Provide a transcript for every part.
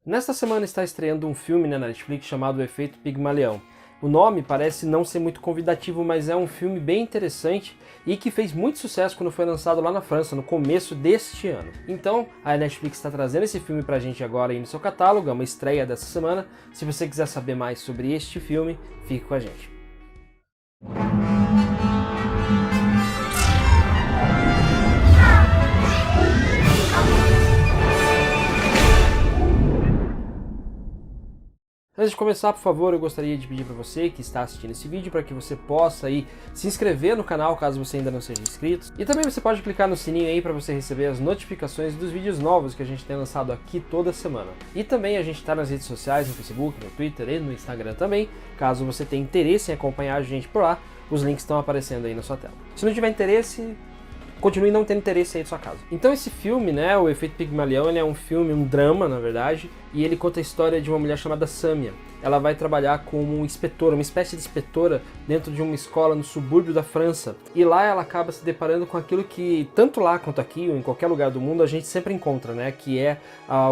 Nesta semana está estreando um filme na Netflix chamado O Efeito Pigmalião. O nome parece não ser muito convidativo, mas é um filme bem interessante e que fez muito sucesso quando foi lançado lá na França, no começo deste ano. Então, a Netflix está trazendo esse filme pra gente agora aí no seu catálogo, é uma estreia dessa semana. Se você quiser saber mais sobre este filme, fique com a gente. Antes de começar, por favor, eu gostaria de pedir para você que está assistindo esse vídeo para que você possa aí se inscrever no canal caso você ainda não seja inscrito. E também você pode clicar no sininho aí para você receber as notificações dos vídeos novos que a gente tem lançado aqui toda semana. E também a gente está nas redes sociais, no Facebook, no Twitter e no Instagram também. Caso você tenha interesse em acompanhar a gente por lá, os links estão aparecendo aí na sua tela. Se não tiver interesse, continue não tendo interesse aí da sua casa. Então esse filme, né, O Efeito Pigmalião, ele é um filme, um drama, na verdade, e ele conta a história de uma mulher chamada Samia. Ela vai trabalhar como inspetora, uma espécie de inspetora dentro de uma escola no subúrbio da França. E lá ela acaba se deparando com aquilo que, tanto lá quanto aqui, ou em qualquer lugar do mundo, a gente sempre encontra, né? Que é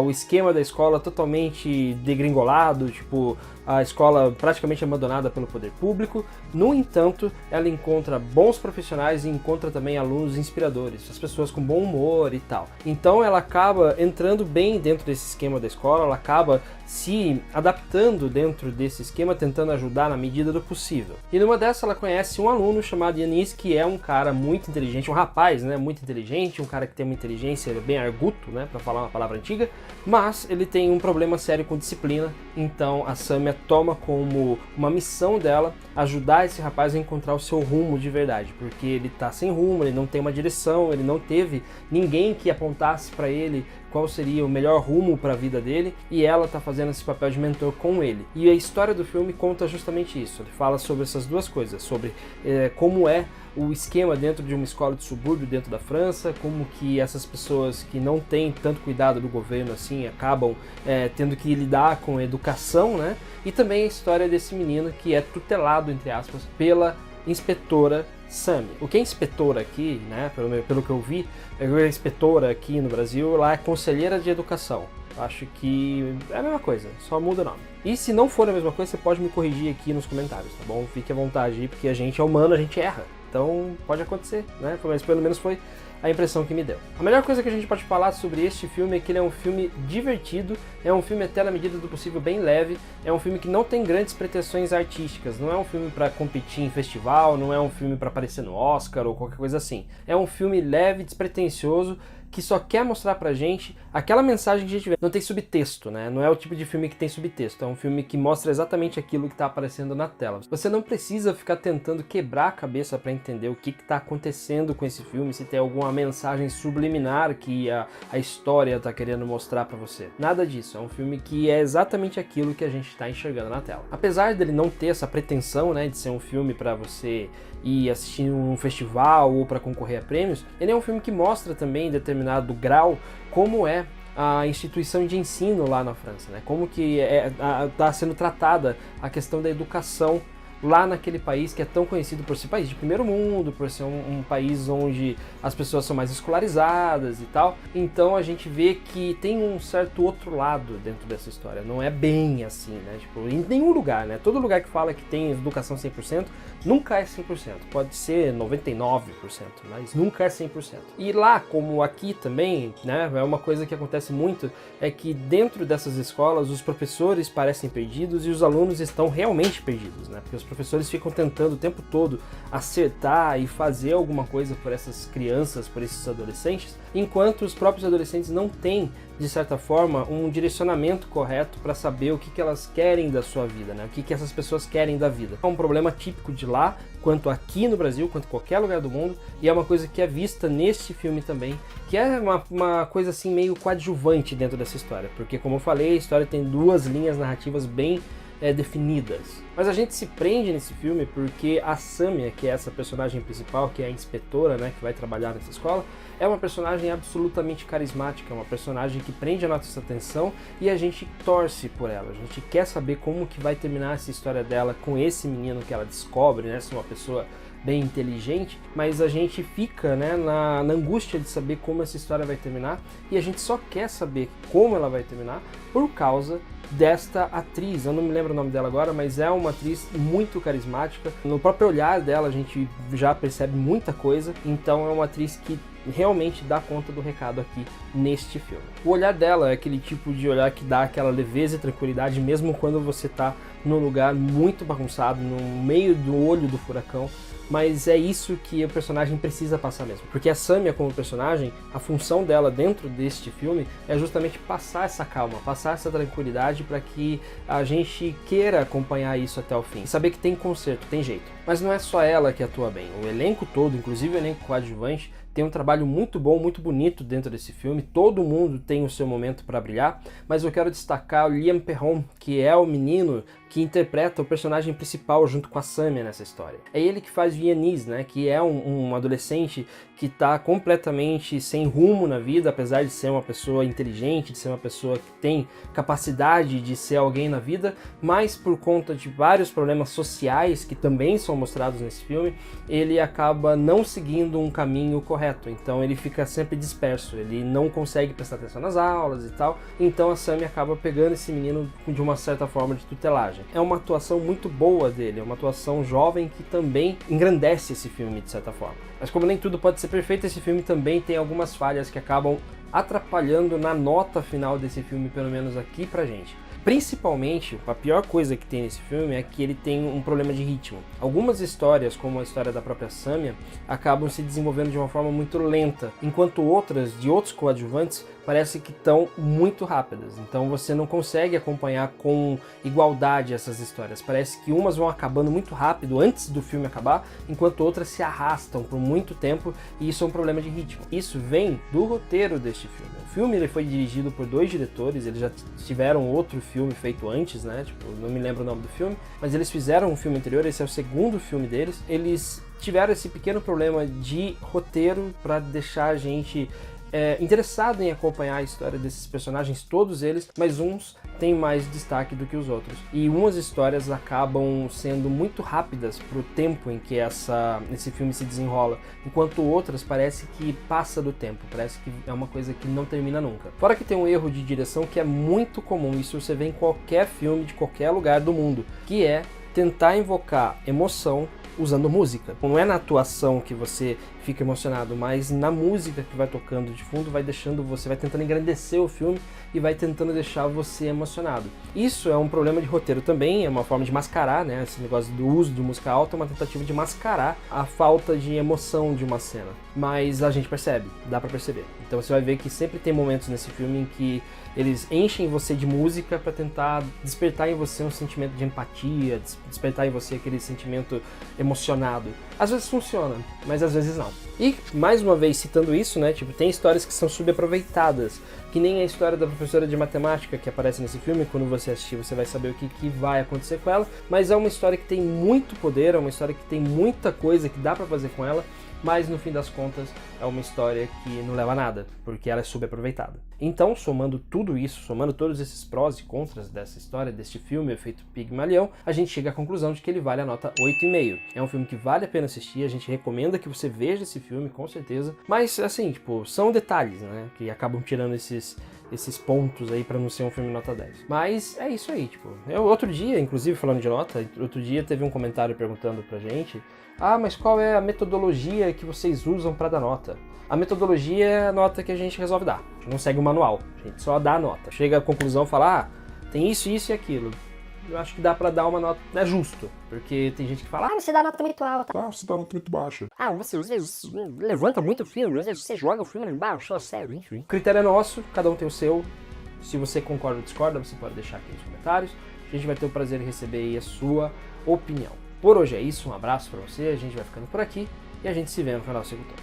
o esquema da escola totalmente degringolado, tipo, a escola praticamente abandonada pelo poder público. No entanto, ela encontra bons profissionais e encontra também alunos inspiradores, as pessoas com bom humor e tal. Então ela acaba entrando bem dentro desse esquema da escola, ela acaba se adaptando dentro desse esquema, tentando ajudar na medida do possível. E numa dessas ela conhece um aluno chamado Yanis, que é um cara muito inteligente, um rapaz, né, muito inteligente, um cara que tem uma inteligência bem arguto, né, para falar uma palavra antiga, mas ele tem um problema sério com disciplina. Então a Samia toma como uma missão dela ajudar esse rapaz a encontrar o seu rumo de verdade, porque ele tá sem rumo, ele não tem uma direção, ele não teve ninguém que apontasse para ele qual seria o melhor rumo para a vida dele, e ela tá fazendo esse papel de mentor com ele. E a história do filme conta justamente isso, ele fala sobre essas duas coisas, sobre como é o esquema dentro de uma escola de subúrbio dentro da França, como que essas pessoas que não têm tanto cuidado do governo assim acabam tendo que lidar com a educação, né? E também a história desse menino que é tutelado, entre aspas, pela inspetora Samia. O que é inspetora aqui, né, pelo que eu vi, a inspetora aqui no Brasil, ela é conselheira de educação. Acho que é a mesma coisa, só muda o nome. E se não for a mesma coisa, você pode me corrigir aqui nos comentários, tá bom? Fique à vontade aí, porque a gente é humano, a gente erra. Então pode acontecer, né? Mas pelo menos foi a impressão que me deu. A melhor coisa que a gente pode falar sobre este filme é que ele é um filme divertido, é um filme até na medida do possível bem leve, é um filme que não tem grandes pretensões artísticas, não é um filme para competir em festival, não é um filme para aparecer no Oscar ou qualquer coisa assim. É um filme leve, despretensioso, que só quer mostrar pra gente aquela mensagem que a gente vê. Não tem subtexto, né? Não é o tipo de filme que tem subtexto, é um filme que mostra exatamente aquilo que tá aparecendo na tela. Você não precisa ficar tentando quebrar a cabeça pra entender o que tá acontecendo com esse filme, se tem alguma mensagem subliminar que a história tá querendo mostrar pra você. Nada disso, é um filme que é exatamente aquilo que a gente tá enxergando na tela. Apesar dele não ter essa pretensão, né, de ser um filme pra você ir assistir um festival ou para concorrer a prêmios, ele é um filme que mostra também em determinado grau como é a instituição de ensino lá na França, né? Como que está sendo tratada a questão da educação lá naquele país que é tão conhecido por ser país de primeiro mundo, por ser um país onde as pessoas são mais escolarizadas e tal. Então a gente vê que tem um certo outro lado dentro dessa história, não é bem assim, né? Tipo, em nenhum lugar, né? Todo lugar que fala que tem educação 100%, nunca é 100%, pode ser 99%, mas nunca é 100%. E lá, como aqui também, né, é uma coisa que acontece muito, é que dentro dessas escolas os professores parecem perdidos e os alunos estão realmente perdidos, né? Porque os professores ficam tentando o tempo todo acertar e fazer alguma coisa por essas crianças, por esses adolescentes, enquanto os próprios adolescentes não têm, de certa forma, um direcionamento correto para saber o que elas querem da sua vida, né? O que essas pessoas querem da vida. É um problema típico de lá, quanto aqui no Brasil, quanto em qualquer lugar do mundo, e é uma coisa que é vista neste filme também, que é uma coisa assim meio coadjuvante dentro dessa história, porque como eu falei, a história tem duas linhas narrativas bem definidas. Mas a gente se prende nesse filme porque a Samia, que é essa personagem principal, que é a inspetora, né, que vai trabalhar nessa escola, é uma personagem absolutamente carismática, é uma personagem que prende a nossa atenção e a gente torce por ela, a gente quer saber como que vai terminar essa história dela com esse menino que ela descobre, né, ser uma pessoa bem inteligente, mas a gente fica, né, na angústia de saber como essa história vai terminar, e a gente só quer saber como ela vai terminar por causa desta atriz. Eu não me lembro o nome dela agora, mas é uma atriz muito carismática. No próprio olhar dela a gente já percebe muita coisa, então é uma atriz que realmente dá conta do recado aqui neste filme. O olhar dela é aquele tipo de olhar que dá aquela leveza e tranquilidade mesmo quando você tá num lugar muito bagunçado, no meio do olho do furacão, mas é isso que o personagem precisa passar mesmo. Porque a Samia como personagem, a função dela dentro deste filme é justamente passar essa calma, passar essa tranquilidade para que a gente queira acompanhar isso até o fim, saber que tem conserto, tem jeito. Mas não é só ela que atua bem, o elenco todo, inclusive o elenco coadjuvante, tem um trabalho muito bom, muito bonito dentro desse filme, todo mundo tem o seu momento para brilhar, mas eu quero destacar o Liam Perron, que é o menino que interpreta o personagem principal junto com a Samia nessa história. É ele que faz Vianney, né, que é um adolescente que está completamente sem rumo na vida, apesar de ser uma pessoa inteligente, de ser uma pessoa que tem capacidade de ser alguém na vida, mas por conta de vários problemas sociais que também são mostrados nesse filme, ele acaba não seguindo um caminho correto, então ele fica sempre disperso, ele não consegue prestar atenção nas aulas e tal, então a Samia acaba pegando esse menino de uma certa forma de tutelagem. É uma atuação muito boa dele, é uma atuação jovem que também engrandece esse filme de certa forma. Mas como nem tudo pode ser perfeito, esse filme também tem algumas falhas que acabam atrapalhando na nota final desse filme, pelo menos aqui pra gente. Principalmente, a pior coisa que tem nesse filme é que ele tem um problema de ritmo. Algumas histórias, como a história da própria Samia, acabam se desenvolvendo de uma forma muito lenta, enquanto outras, de outros coadjuvantes, parece que estão muito rápidas. Então você não consegue acompanhar com igualdade essas histórias. Parece que umas vão acabando muito rápido antes do filme acabar, enquanto outras se arrastam por muito tempo, e isso é um problema de ritmo. Isso vem do roteiro deste filme. O filme ele foi dirigido por 2 diretores, eles já tiveram outro filme feito antes, né? Tipo, não me lembro o nome do filme, mas eles fizeram um filme anterior, esse é o segundo filme deles. Eles tiveram esse pequeno problema de roteiro para deixar a gente interessado em acompanhar a história desses personagens, todos eles, mas uns têm mais destaque do que os outros. E umas histórias acabam sendo muito rápidas pro tempo em que esse filme se desenrola, enquanto outras parece que passa do tempo, parece que é uma coisa que não termina nunca. Fora que tem um erro de direção que é muito comum, isso você vê em qualquer filme de qualquer lugar do mundo, que é tentar invocar emoção usando música. Não é na atuação que você fica emocionado, mas na música que vai tocando de fundo, vai tentando engrandecer o filme e vai tentando deixar você emocionado. Isso é um problema de roteiro também, é uma forma de mascarar, né? Esse negócio do uso de música alta é uma tentativa de mascarar a falta de emoção de uma cena. Mas a gente percebe, dá pra perceber. Então você vai ver que sempre tem momentos nesse filme em que eles enchem você de música para tentar despertar em você um sentimento de empatia, despertar em você aquele sentimento emocionado. Às vezes funciona, mas às vezes não. E, mais uma vez, citando isso, né, tipo, tem histórias que são subaproveitadas, que nem a história da professora de matemática que aparece nesse filme. Quando você assistir, você vai saber o que vai acontecer com ela, mas é uma história que tem muito poder, é uma história que tem muita coisa que dá pra fazer com ela, mas no fim das contas é uma história que não leva a nada, porque ela é subaproveitada. Então, somando tudo isso, somando todos esses prós e contras dessa história, deste filme, Efeito Pigmalião, a gente chega à conclusão de que ele vale a nota 8,5. É um filme que vale a pena assistir, a gente recomenda que você veja esse filme, com certeza, mas assim, tipo, são detalhes, né, que acabam tirando esses pontos aí pra não ser um filme nota 10. Mas é isso aí, tipo, outro dia, inclusive falando de nota, outro dia teve um comentário perguntando pra gente: ah, mas qual é a metodologia que vocês usam pra dar nota? A metodologia é a nota que a gente resolve dar. A gente não segue o manual, a gente só dá a nota. Chega à conclusão e fala: ah, tem isso, isso e aquilo. Eu acho que dá pra dar uma nota, é justo, porque tem gente que fala: ah, você dá nota muito alta. Ah, você dá nota muito baixa. Ah, você levanta muito o filme, você joga o filme lá embaixo, só sério, enfim. O critério é nosso, cada um tem o seu. Se você concorda ou discorda, você pode deixar aqui nos comentários. A gente vai ter o prazer de receber aí a sua opinião. Por hoje é isso, um abraço pra você, a gente vai ficando por aqui e a gente se vê no canal Segutor.